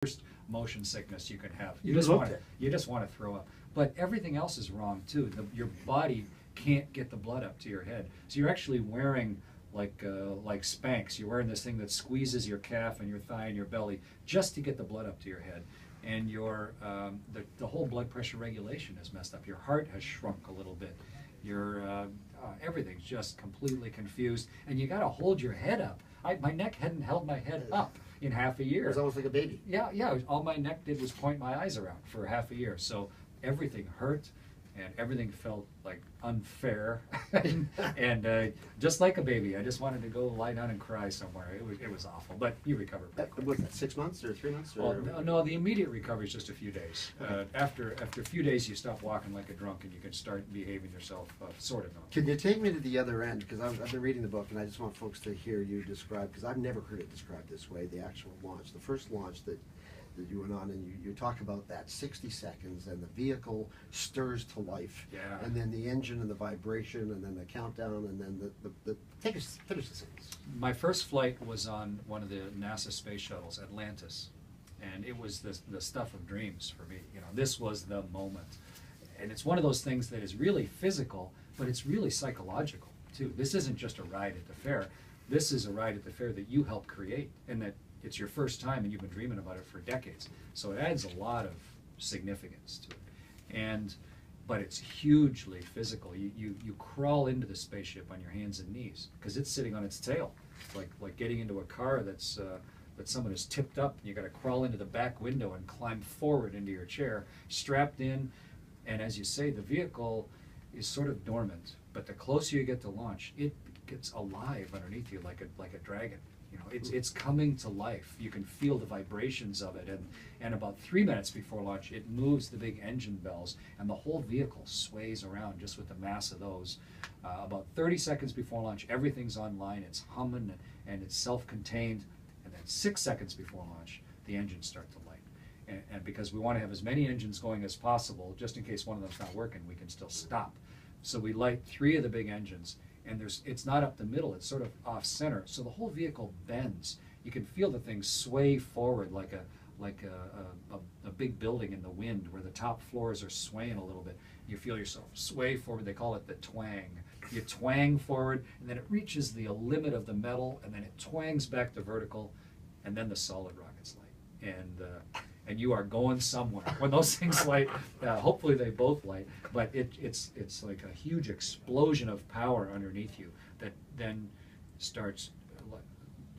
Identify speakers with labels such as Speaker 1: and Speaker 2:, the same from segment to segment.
Speaker 1: worst motion sickness you can have.
Speaker 2: You just want
Speaker 1: to throw up. But everything else is wrong too. Your body can't get the blood up to your head. So you're actually wearing like Spanx. You're wearing this thing that squeezes your calf and your thigh and your belly just to get the blood up to your head. And your the whole blood pressure regulation is messed up. Your heart has shrunk a little bit. Your everything's just completely confused, and you got to hold your head up. My neck hadn't held my head up in half a year.
Speaker 2: It was almost like a baby.
Speaker 1: Yeah. All my neck did was point my eyes around for half a year. So everything hurt, and everything felt like unfair, and just like a baby. I just wanted to go lie down and cry somewhere. It was awful, but you recovered pretty quick.
Speaker 2: Was that 6 months or 3 months? Or?
Speaker 1: Well, no, the immediate recovery is just a few days. After a few days, you stop walking like a drunk, and you can start behaving yourself sort of normal.
Speaker 2: Can you take me to the other end? Because I've been reading the book, and I just want folks to hear you describe, because I've never heard it described this way, the actual launch, the first launch that you went on, and you talk about that 60 seconds, and the vehicle stirs to life,
Speaker 1: Yeah.
Speaker 2: and then the engine and the vibration, and then the countdown, and then finish the sentence.
Speaker 1: My first flight was on one of the NASA space shuttles, Atlantis, and it was the stuff of dreams for me. You know, this was the moment, and it's one of those things that is really physical, but it's really psychological too. This isn't just a ride at the fair. This is a ride at the fair that you helped create, and that it's your first time, and you've been dreaming about it for decades. So it adds a lot of significance to it, but it's hugely physical. You crawl into the spaceship on your hands and knees because it's sitting on its tail, like getting into a car that someone has tipped up. You got to crawl into the back window and climb forward into your chair, strapped in. And as you say, the vehicle is sort of dormant, but the closer you get to launch, it gets alive underneath you like a dragon. You know, it's coming to life. You can feel the vibrations of it, and about 3 minutes before launch, it moves the big engine bells, and the whole vehicle sways around just with the mass of those. About 30 seconds before launch, everything's online. It's humming and it's self-contained, and then 6 seconds before launch, the engines start to light. And because we want to have as many engines going as possible, just in case one of them's not working, we can still stop. So we light 3 of the big engines. And it's not up the middle, it's sort of off center. So the whole vehicle bends. You can feel the thing sway forward like a big building in the wind where the top floors are swaying a little bit. You feel yourself sway forward. They call it the twang. You twang forward, and then it reaches the limit of the metal, and then it twangs back to vertical, and then the solid rockets light. And you are going somewhere. When those things light, hopefully they both light, but it's like a huge explosion of power underneath you that then starts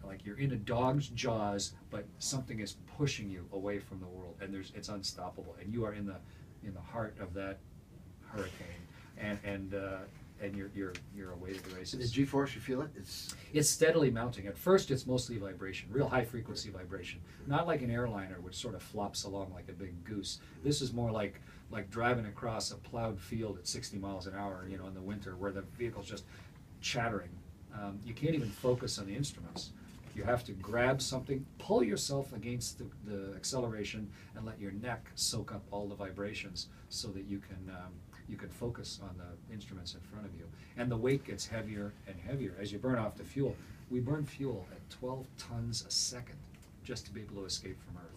Speaker 1: like you're in a dog's jaws, but something is pushing you away from the world, and it's unstoppable, and you are in the heart of that hurricane, and you're away to the races.
Speaker 2: The G-force, you feel it?
Speaker 1: It's steadily mounting. At first, it's mostly vibration, real high frequency vibration. Not like an airliner, which sort of flops along like a big goose. This is more like driving across a plowed field at 60 miles an hour, you know, in the winter, where the vehicle's just chattering. You can't even focus on the instruments. You have to grab something, pull yourself against the acceleration, and let your neck soak up all the vibrations so that you can focus on the instruments in front of you. And the weight gets heavier and heavier as you burn off the fuel. We burn fuel at 12 tons a second just to be able to escape from Earth.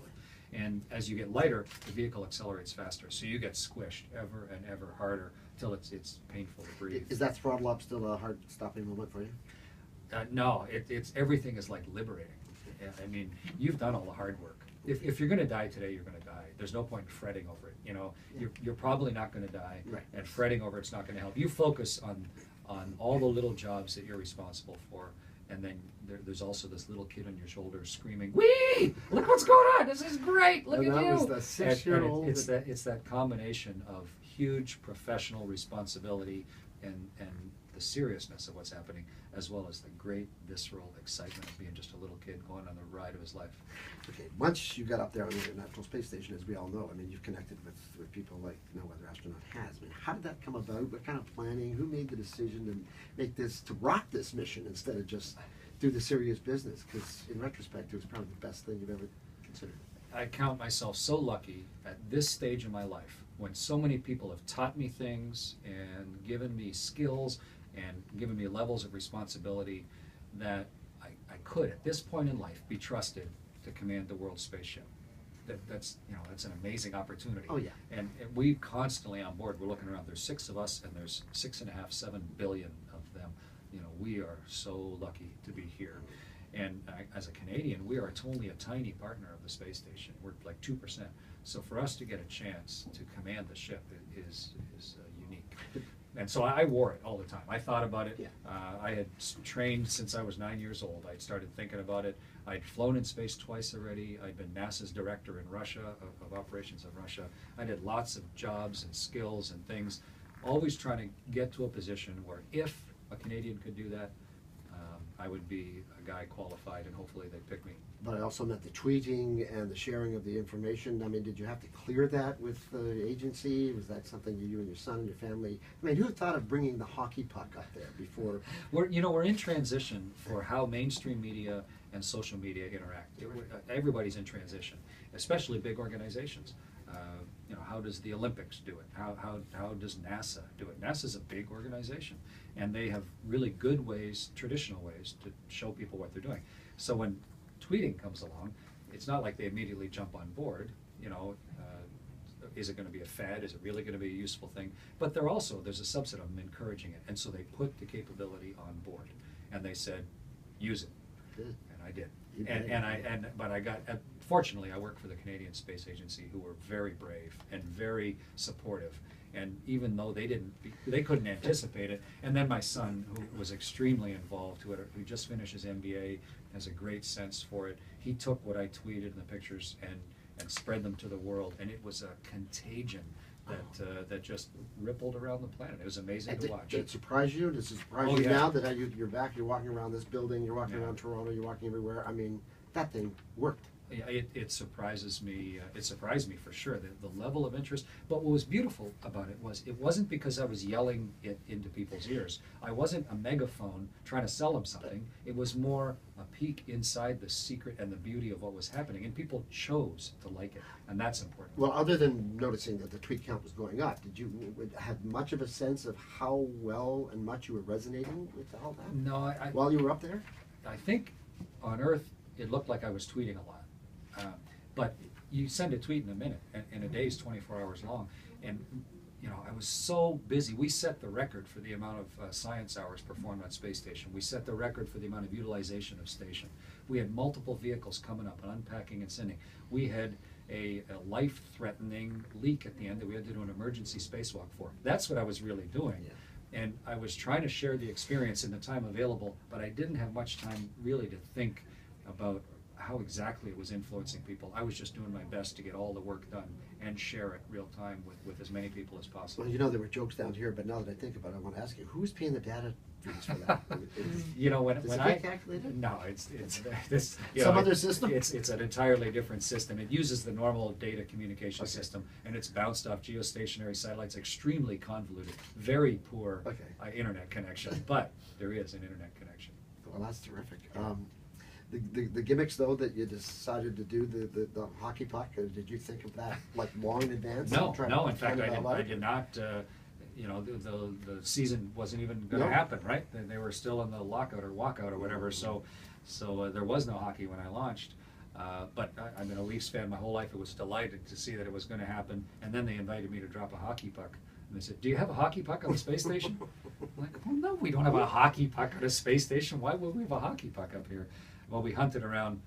Speaker 1: And as you get lighter, the vehicle accelerates faster, so you get squished ever and ever harder till it's painful to breathe.
Speaker 2: Is that throttle up still a hard stopping moment for you?
Speaker 1: No, it's everything is like liberating. I mean, you've done all the hard work. If you're going to die today, you're going to die. There's no point in fretting over it. You know, you're probably not going to die,
Speaker 2: right.
Speaker 1: And fretting over it's not going to help. You focus on all the little jobs that you're responsible for, and then there's also this little kid on your shoulder screaming, "Wee! Look what's going on! This is great! Look at you!"
Speaker 2: That was the 6-year-old.
Speaker 1: It's that combination of huge professional responsibility and the seriousness of what's happening, as well as the great visceral excitement of being just a little kid going on the ride of his life.
Speaker 2: Okay, once you got up there on the International Space Station, as we all know, I mean, you've connected with people like no other astronaut has. I mean, how did that come about? What kind of planning? Who made the decision to rock this mission instead of just do the serious business? Because in retrospect, it was probably the best thing you've ever considered.
Speaker 1: I count myself so lucky at this stage in my life, when so many people have taught me things and given me skills and given me levels of responsibility, that I could, at this point in life, be trusted to command the world spaceship. that's that's an amazing opportunity.
Speaker 2: Oh, yeah.
Speaker 1: And we constantly on board. We're looking around. There's 6 of us, and there's 6.5, 7 billion of them. We are so lucky to be here. And as a Canadian, we are only a tiny partner of the space station. We're like 2%. So for us to get a chance to command the ship is unique. And so I wore it all the time. I thought about it.
Speaker 2: Yeah.
Speaker 1: I had trained since I was 9 years old. I'd started thinking about it. I'd flown in space twice already. I'd been NASA's director in Russia, of operations in Russia. I did lots of jobs and skills and things, always trying to get to a position where if a Canadian could do that, I would be a guy qualified, and hopefully they'd pick me.
Speaker 2: But I also meant the tweeting and the sharing of the information. I mean, did you have to clear that with the agency? Was that something you and your son and your family? I mean, who thought of bringing the hockey puck up there before?
Speaker 1: We're in transition for how mainstream media and social media interact. Everybody's in transition, especially big organizations. How does the Olympics do it? How does NASA do it? NASA's a big organization, and they have really good ways, traditional ways, to show people what they're doing. So when tweeting comes along, it's not like they immediately jump on board. Is it going to be a fad? Is it really going to be a useful thing? But there's a subset of them encouraging it, and so they put the capability on board, and they said, use it,
Speaker 2: Good.
Speaker 1: and I did.
Speaker 2: You did.
Speaker 1: But I got, fortunately, I work for the Canadian Space Agency, who were very brave and very supportive. And even though they couldn't anticipate it. And then my son, who was extremely involved, who just finished his MBA, has a great sense for it. He took what I tweeted in the pictures and spread them to the world, and it was a contagion that just rippled around the planet. It was amazing to watch.
Speaker 2: Did it surprise you? Does it surprise
Speaker 1: Oh,
Speaker 2: you
Speaker 1: yeah.
Speaker 2: now that you're back, you're walking around this building, you're walking
Speaker 1: Yeah.
Speaker 2: around Toronto, you're walking everywhere? I mean, that thing worked.
Speaker 1: Yeah, it surprises me. It surprised me for sure, the level of interest. But what was beautiful about it wasn't because I was yelling it into people's ears. I wasn't a megaphone trying to sell them something. It was more a peek inside the secret and the beauty of what was happening, and people chose to like it, and that's important.
Speaker 2: Well, other than noticing that the tweet count was going up, did you have much of a sense of how well and much you were resonating with all that
Speaker 1: No,
Speaker 2: while you were up there?
Speaker 1: I think on Earth it looked like I was tweeting a lot. But you send a tweet in a minute, and a day is 24 hours long. And, I was so busy. We set the record for the amount of science hours performed on Space Station. We set the record for the amount of utilization of station. We had multiple vehicles coming up and unpacking and sending. We had a life-threatening leak at the end that we had to do an emergency spacewalk for. That's what I was really doing.
Speaker 2: Yeah.
Speaker 1: And I was trying to share the experience in the time available, but I didn't have much time really to think about how exactly it was influencing people. I was just doing my best to get all the work done and share it real time with as many people as possible.
Speaker 2: Well, there were jokes down here, but now that I think about it, I want to ask you, who's paying the data fees for that?
Speaker 1: Does
Speaker 2: it get calculated?
Speaker 1: No, it's
Speaker 2: Some other system?
Speaker 1: It's an entirely different system. It uses the normal data communication
Speaker 2: Okay.
Speaker 1: system, and it's bounced off geostationary satellites, extremely convoluted, very poor
Speaker 2: Okay.
Speaker 1: internet connection, but there is an internet connection.
Speaker 2: Well, that's terrific. The gimmicks, though, that you decided to do, the hockey puck, did you think of that like long in advance?
Speaker 1: No,
Speaker 2: Try to
Speaker 1: no. In fact,
Speaker 2: plan it all
Speaker 1: I
Speaker 2: out?
Speaker 1: did not. The season wasn't even going to
Speaker 2: No.
Speaker 1: happen, right? They were still in the lockout or walkout or whatever. So there was no hockey when I launched. But I've been a Leafs fan my whole life. I was delighted to see that it was going to happen. And then they invited me to drop a hockey puck. And they said, "Do you have a hockey puck on the space station?" I'm like, "Well, no, we don't have a hockey puck on a space station. Why would we have a hockey puck up here?" Well, we hunted around,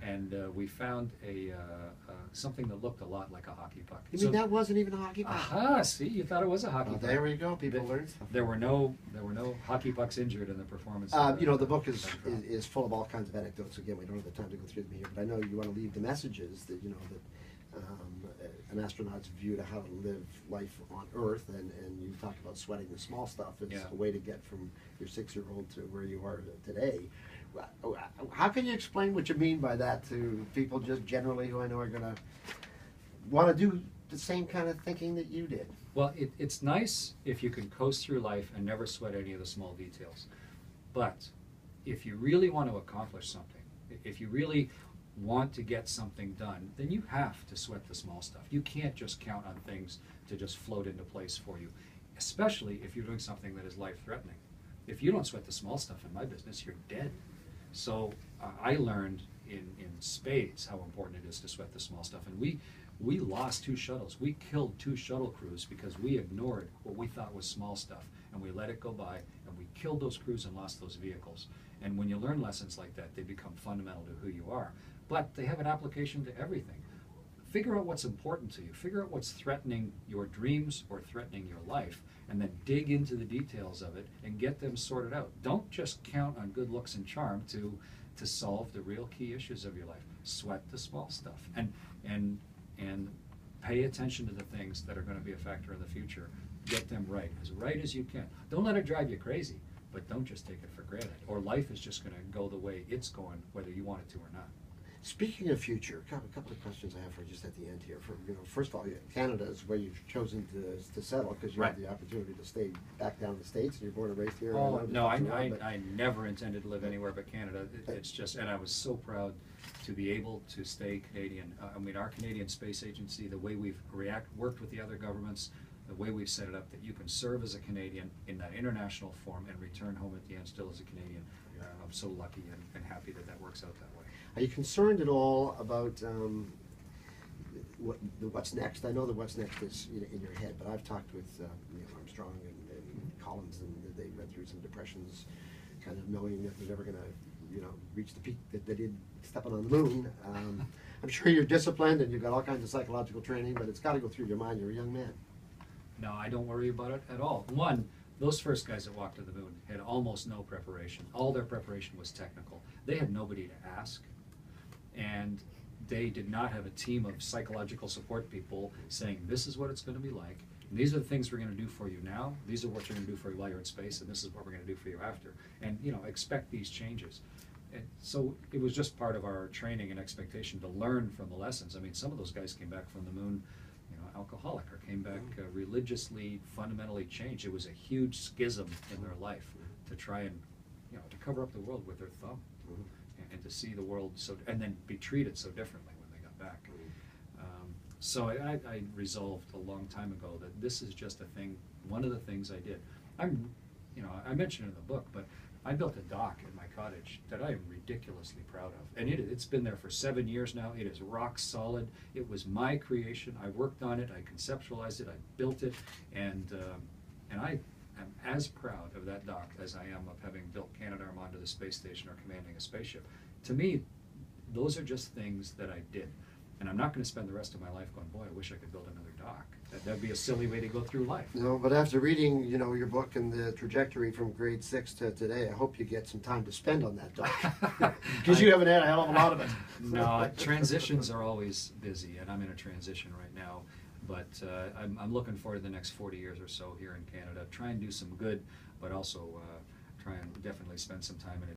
Speaker 1: and we found something that looked a lot like a hockey puck.
Speaker 2: You mean that wasn't even a hockey puck?
Speaker 1: Aha! See, you thought it was a hockey
Speaker 2: Well,
Speaker 1: puck.
Speaker 2: there we go. People learn stuff.
Speaker 1: There were no hockey pucks injured in the performance.
Speaker 2: The book is full of all kinds of anecdotes. Again, we don't have the time to go through them here, but I know you want to leave the messages that an astronaut's view to how to live life on Earth, and you talked about sweating the small stuff as
Speaker 1: Yeah.
Speaker 2: a way to get from your 6-year-old to where you are today. How can you explain what you mean by that to people just generally who I know are going to want to do the same kind of thinking that you did?
Speaker 1: Well, it's nice if you can coast through life and never sweat any of the small details. But if you really want to accomplish something, if you really want to get something done, then you have to sweat the small stuff. You can't just count on things to just float into place for you, especially if you're doing something that is life-threatening. If you don't sweat the small stuff in my business, you're dead. So I learned in spades how important it is to sweat the small stuff. And we lost 2 shuttles. We killed 2 shuttle crews because we ignored what we thought was small stuff, and we let it go by, and we killed those crews and lost those vehicles. And when you learn lessons like that, they become fundamental to who you are. But they have an application to everything. Figure out what's important to you. Figure out what's threatening your dreams or threatening your life, and then dig into the details of it and get them sorted out. Don't just count on good looks and charm to solve the real key issues of your life. Sweat the small stuff, and pay attention to the things that are going to be a factor in the future. Get them right as you can. Don't let it drive you crazy, but don't just take it for granted, or life is just going to go the way it's going, whether you want it to or not.
Speaker 2: Speaking of future, a couple of questions I have for you just at the end here. First of all, Canada is where you've chosen to settle because you
Speaker 1: Right.
Speaker 2: have the opportunity to stay back down in the States, and you're born and raised here.
Speaker 1: Oh,
Speaker 2: and
Speaker 1: no,
Speaker 2: but-
Speaker 1: I never intended to live anywhere but Canada. It's just, and I was so proud to be able to stay Canadian. I mean, our Canadian Space Agency, the way we've worked with the other governments, the way we've set it up, that you can serve as a Canadian in that international form and return home at the end still as a Canadian. I'm so lucky and happy that that works out that way.
Speaker 2: Are you concerned at all about what's next? I know that what's next is in your head, but I've talked with Neil Armstrong and Collins, and they went through some depressions, kind of knowing that they're never going to, reach the peak that they did stepping on the moon. I'm sure you're disciplined and you've got all kinds of psychological training, but it's got to go through your mind. You're a young man.
Speaker 1: No, I don't worry about it at all. One, those first guys that walked to the moon had almost no preparation. All their preparation was technical. They had nobody to ask, and they did not have a team of psychological support people saying, this is what it's going to be like, and these are the things we're going to do for you now, these are what you're going to do for you while you're in space, and this is what we're going to do for you after. And, expect these changes. And so it was just part of our training and expectation to learn from the lessons. I mean, some of those guys came back from the moon alcoholic, or came back religiously, fundamentally changed. It was a huge schism in their life to try and, to cover up the world with their thumb, and to see the world and then be treated so differently when they got back. So I resolved a long time ago that this is just a thing, one of the things I did. I mentioned it in the book, but I built a dock in my cottage that I am ridiculously proud of. And it's been there for 7 years now. It is rock solid. It was my creation. I worked on it. I conceptualized it. I built it. And I am as proud of that dock as I am of having built Canadarm the space station or commanding a spaceship. To me, those are just things that I did. And I'm not going to spend the rest of my life going, boy, I wish I could build another dock. That'd be a silly way to go through life.
Speaker 2: No, but after reading, your book and the trajectory from grade 6 to today, I hope you get some time to spend on that dock. Because you haven't had a hell of a lot of it.
Speaker 1: No, transitions are always busy, and I'm in a transition right now. But I'm looking forward to the next 40 years or so here in Canada. Try and do some good, but also try and definitely spend some time in